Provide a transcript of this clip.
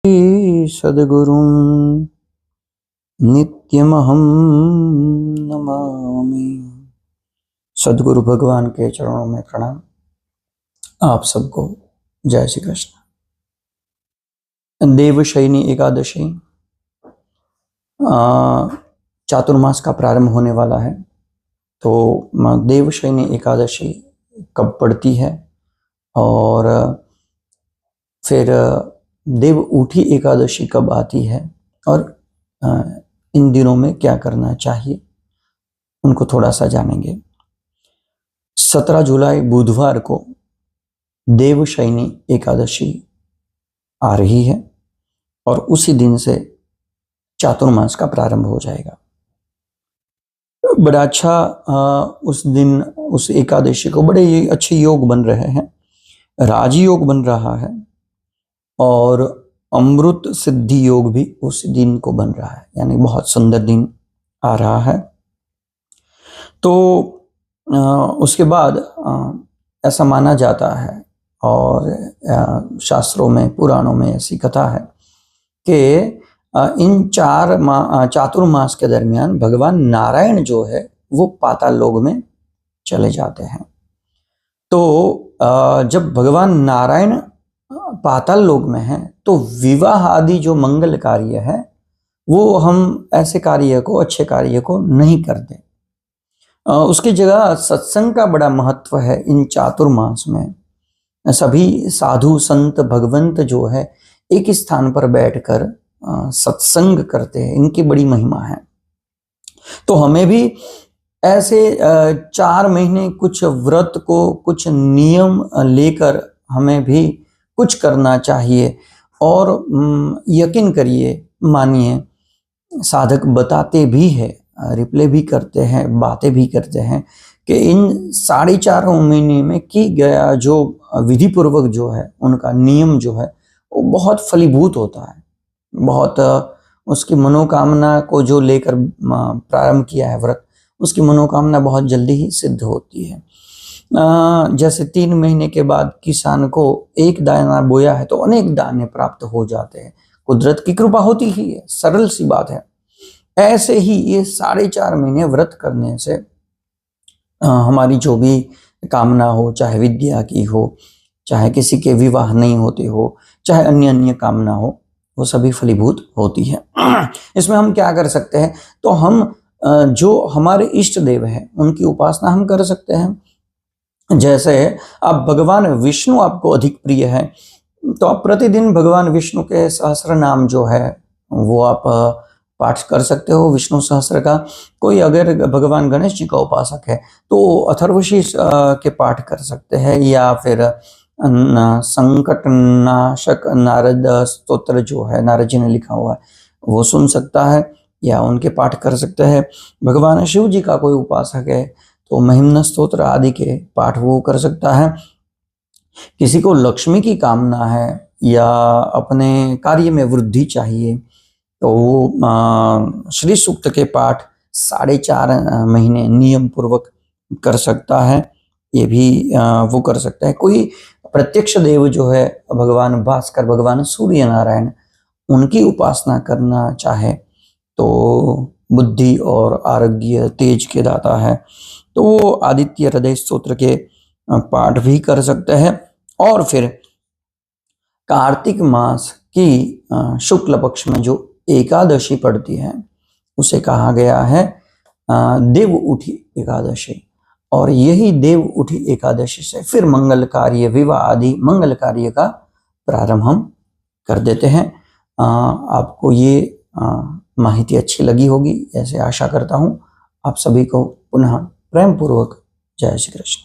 सद्गुरुं नित्यमहं नमामि। सद्गुरु भगवान के चरणों में प्रणाम। आप सबको जय श्री कृष्ण। देवशयनी एकादशी चातुर्मास का प्रारंभ होने वाला है। तो देवशयनी एकादशी कब पड़ती है और फिर देव उठी एकादशी कब आती है और इन दिनों में क्या करना चाहिए, उनको थोड़ा सा जानेंगे। 17 जुलाई बुधवार को देवशयनी एकादशी आ रही है और उसी दिन से चातुर्मास का प्रारंभ हो जाएगा। बड़ा अच्छा उस दिन उस एकादशी को बड़े अच्छे योग बन रहे हैं। राजयोग बन रहा है और अमृत सिद्धि योग भी उस दिन को बन रहा है, यानी बहुत सुंदर दिन आ रहा है। तो उसके बाद ऐसा माना जाता है और शास्त्रों में पुराणों में ऐसी कथा है कि इन चातुर्मास के दरमियान भगवान नारायण जो है वो पाताल लोक में चले जाते हैं। तो जब भगवान नारायण पाताल लोक में है तो विवाह आदि जो मंगल कार्य है वो हम ऐसे कार्य को, अच्छे कार्य को नहीं करते। उसकी जगह सत्संग का बड़ा महत्व है। इन चातुर्मास में सभी साधु संत भगवंत जो है एक स्थान पर बैठकर सत्संग करते हैं, इनकी बड़ी महिमा है। तो हमें भी ऐसे 4 महीने कुछ व्रत को, कुछ नियम लेकर हमें भी कुछ करना चाहिए। और यकीन करिए, मानिए, साधक बताते भी है, रिप्ले भी करते हैं, बातें भी करते हैं कि इन 4.5 महीने में की गया जो विधि पूर्वक जो है उनका नियम जो है वो बहुत फलीभूत होता है। बहुत उसकी मनोकामना को जो लेकर प्रारंभ किया है व्रत, उसकी मनोकामना बहुत जल्दी ही सिद्ध होती है। जैसे 3 महीने के बाद किसान को एक दाना बोया है तो अनेक दाने प्राप्त हो जाते हैं। कुदरत की कृपा होती ही है, सरल सी बात है। ऐसे ही ये 4.5 महीने व्रत करने से हमारी जो भी कामना हो, चाहे विद्या की हो, चाहे किसी के विवाह नहीं होते हो, चाहे अन्य कामना हो, वो सभी फलीभूत होती है। इसमें हम क्या कर सकते हैं? तो हम जो हमारे इष्ट देव हैं उनकी उपासना हम कर सकते हैं। जैसे अब भगवान विष्णु आपको अधिक प्रिय है तो आप प्रतिदिन भगवान विष्णु के सहस्र नाम जो है वो आप पाठ कर सकते हो, विष्णु सहस्र का। कोई अगर भगवान गणेश जी का उपासक है तो अथर्वशीष के पाठ कर सकते हैं, या फिर संकट नाशक नारद स्तोत्र जो है नारद जी ने लिखा हुआ है वो सुन सकता है या उनके पाठ कर सकते हैं। भगवान शिव जी का कोई उपासक है तो महिम्न स्तोत्र आदि के पाठ वो कर सकता है। किसी को लक्ष्मी की कामना है या अपने कार्य में वृद्धि चाहिए तो वो श्री सूक्त के पाठ 4.5 महीने नियम पूर्वक कर सकता है। ये भी वो कर सकता है। कोई प्रत्यक्ष देव जो है भगवान भास्कर, भगवान सूर्य नारायण, उनकी उपासना करना चाहे तो बुद्धि और आरोग्य तेज के दाता है तो वो आदित्य हृदय स्तोत्र के पाठ भी कर सकते हैं। और फिर कार्तिक मास की शुक्ल पक्ष में जो एकादशी पड़ती है उसे कहा गया है देव उठी एकादशी। और यही देव उठी एकादशी से फिर मंगल कार्य, विवाह आदि मंगल कार्य का प्रारंभ हम कर देते हैं। आपको ये माहिती अच्छी लगी होगी ऐसे आशा करता हूँ। आप सभी को पुनः प्रेम पूर्वक जय श्री कृष्ण।